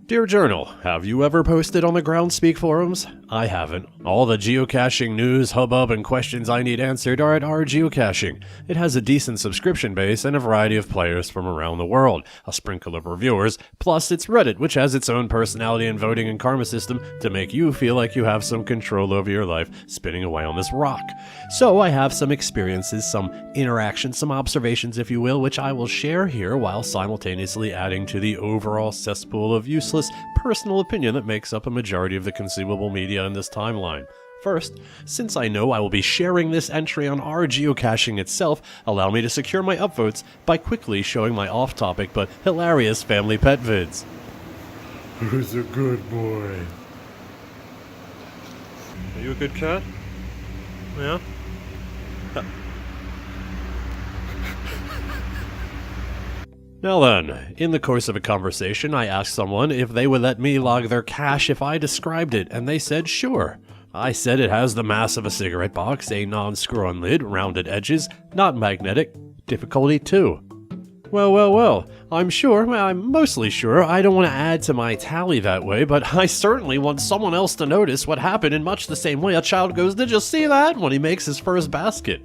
Dear Journal, have you ever posted on the Groundspeak forums? I haven't. All the geocaching news, hubbub, and questions I need answered are at our geocaching. It has a decent subscription base and a variety of players from around the world, a sprinkle of reviewers, plus it's Reddit, which has its own personality and voting and karma system to make you feel like you have some control over your life spinning away on this rock. So I have some experiences, some interactions, some observations, if you will, which I will share here while simultaneously adding to the overall cesspool of useless personal opinion that makes up a majority of the consumable media in this timeline. First, since I know I will be sharing this entry on our geocaching itself, allow me to secure my upvotes by quickly showing my off-topic but hilarious family pet vids. Who's a good boy? Are you a good cat? Yeah? Now then, in the course of a conversation, I asked someone if they would let me log their cache if I described it, and they said sure. I said it has the mass of a cigarette box, a non-screw-on lid, rounded edges, not magnetic, difficulty 2. Well, I'm mostly sure I don't want to add to my tally that way, but I certainly want someone else to notice what happened in much the same way a child goes, "Did you see that?" when he makes his first basket.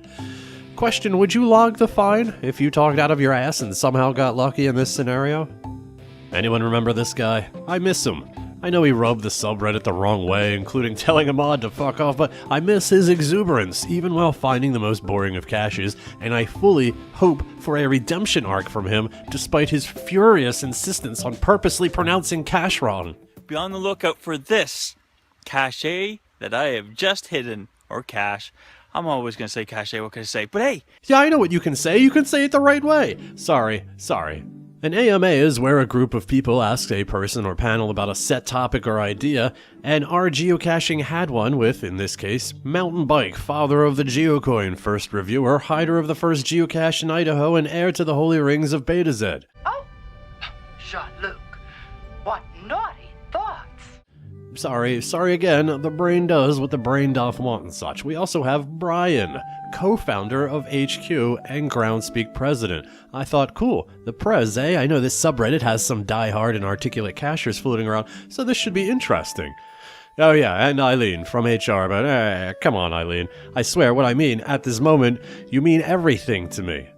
Question, would you log the fine if you talked out of your ass and somehow got lucky in this scenario? Anyone remember this guy? I miss him. I know he rubbed the subreddit the wrong way, including telling a mod to fuck off, but I miss his exuberance, even while finding the most boring of caches, and I fully hope for a redemption arc from him, despite his furious insistence on purposely pronouncing cache wrong. Be on the lookout for this cache that I have just hidden, or cache. I'm always going to say cache, what can I say? But hey! Yeah, I know what you can say. You can say it the right way. Sorry. An AMA is where a group of people asks a person or panel about a set topic or idea, and our geocaching had one with, in this case, Mountain Bike, father of the geocoin, first reviewer, hider of the first geocache in Idaho, and heir to the holy rings of Beta Z. Oh, Jean-Luc, what naughty thoughts! Sorry again, the brain does what the brain doth want and such. We also have Brian, co-founder of HQ and Groundspeak president. I thought, cool, the Prez, eh? I know this subreddit has some die-hard and articulate cachers floating around, so this should be interesting. Oh yeah, and Eileen from HR, but come on Eileen. I swear what I mean at this moment, you mean everything to me.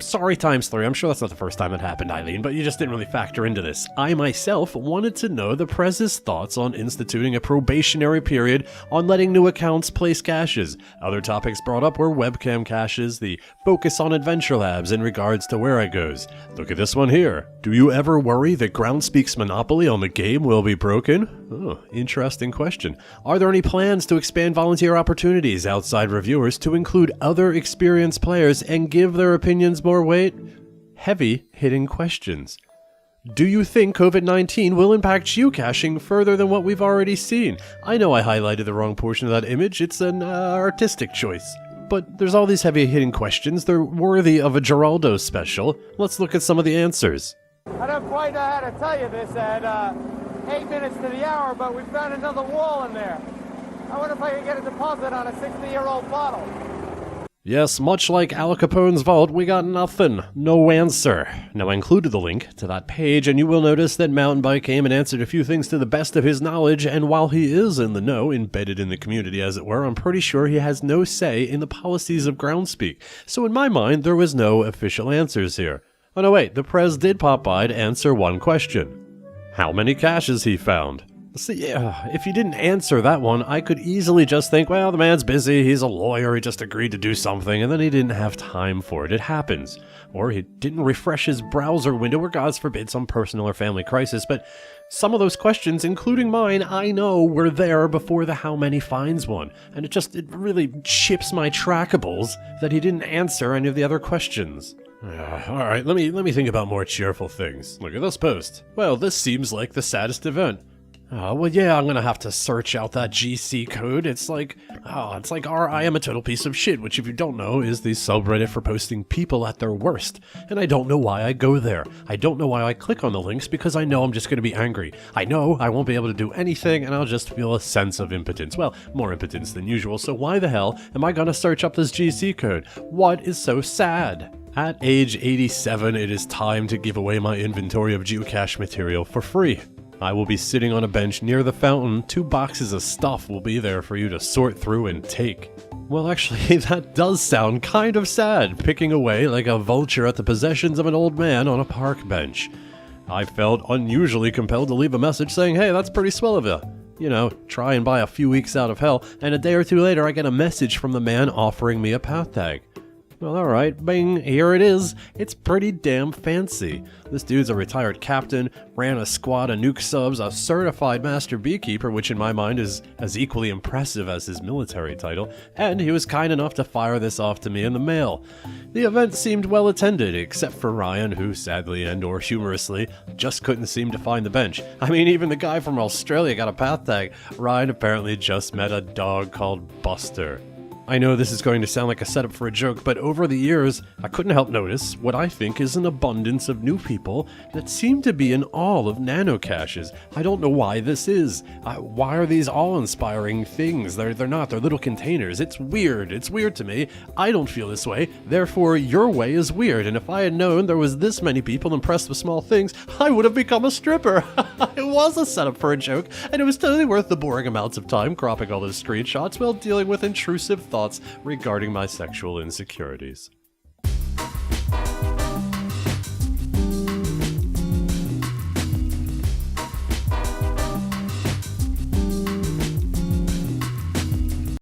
Sorry times 3, I'm sure that's not the first time it happened, Eileen, but you just didn't really factor into this. I myself wanted to know the Prez's thoughts on instituting a probationary period on letting new accounts place caches. Other topics brought up were webcam caches, the focus on adventure labs in regards to where it goes. Look at this one here. Do you ever worry that Groundspeak's monopoly on the game will be broken? Oh, interesting question. Are there any plans to expand volunteer opportunities outside reviewers to include other experienced players and give their opinions more weight? Heavy-hitting questions. Do you think COVID-19 will impact geocaching further than what we've already seen? I know I highlighted the wrong portion of that image. It's an artistic choice. But there's all these heavy-hitting questions. They're worthy of a Geraldo special. Let's look at some of the answers. I don't quite know how to tell you this at 8 minutes to the hour, but we found another wall in there. I wonder if I can get a deposit on a 60-year-old bottle. Yes, much like Al Capone's vault, we got nothing. No answer. Now, I included the link to that page, and you will notice that Mountain Bike came and answered a few things to the best of his knowledge, and while he is in the know, embedded in the community as it were, I'm pretty sure he has no say in the policies of Groundspeak. So in my mind, there was no official answers here. Oh no, wait, the Prez did pop by to answer one question. How many caches he found? See, if he didn't answer that one, I could easily just think, well, the man's busy, he's a lawyer, he just agreed to do something, and then he didn't have time for it. It happens. Or he didn't refresh his browser window, or God forbid, some personal or family crisis, but some of those questions, including mine, I know were there before the how many finds one, and it really chips my trackables that he didn't answer any of the other questions. Alright, let me think about more cheerful things. Look at this post. Well, this seems like the saddest event. Oh, well, yeah, I'm gonna have to search out that GC code. It's like I am a total piece of shit, which if you don't know is the subreddit for posting people at their worst. And I don't know why I go there. I don't know why I click on the links because I know I'm just gonna be angry. I know I won't be able to do anything and I'll just feel a sense of impotence. Well, more impotence than usual, so why the hell am I gonna search up this GC code? What is so sad? At age 87, it is time to give away my inventory of geocache material for free. I will be sitting on a bench near the fountain. 2 boxes of stuff will be there for you to sort through and take. Well, actually, that does sound kind of sad, picking away like a vulture at the possessions of an old man on a park bench. I felt unusually compelled to leave a message saying, hey, that's pretty swell of you. You know, try and buy a few weeks out of hell, and a day or two later I get a message from the man offering me a path tag. Well, alright, bing, here it is. It's pretty damn fancy. This dude's a retired captain, ran a squad of nuke subs, a certified master beekeeper, which in my mind is as equally impressive as his military title, and he was kind enough to fire this off to me in the mail. The event seemed well attended, except for Ryan, who sadly and/or humorously just couldn't seem to find the bench. I mean, even the guy from Australia got a path tag. Ryan apparently just met a dog called Buster. I know this is going to sound like a setup for a joke, but over the years, I couldn't help notice what I think is an abundance of new people that seem to be in awe of nanocaches. I don't know why this is. Why are these awe-inspiring things? They're not. They're little containers. It's weird. It's weird to me. I don't feel this way. Therefore, your way is weird. And if I had known there was this many people impressed with small things, I would have become a stripper. It was a setup for a joke, and it was totally worth the boring amounts of time cropping all those screenshots while dealing with intrusive thoughts regarding my sexual insecurities.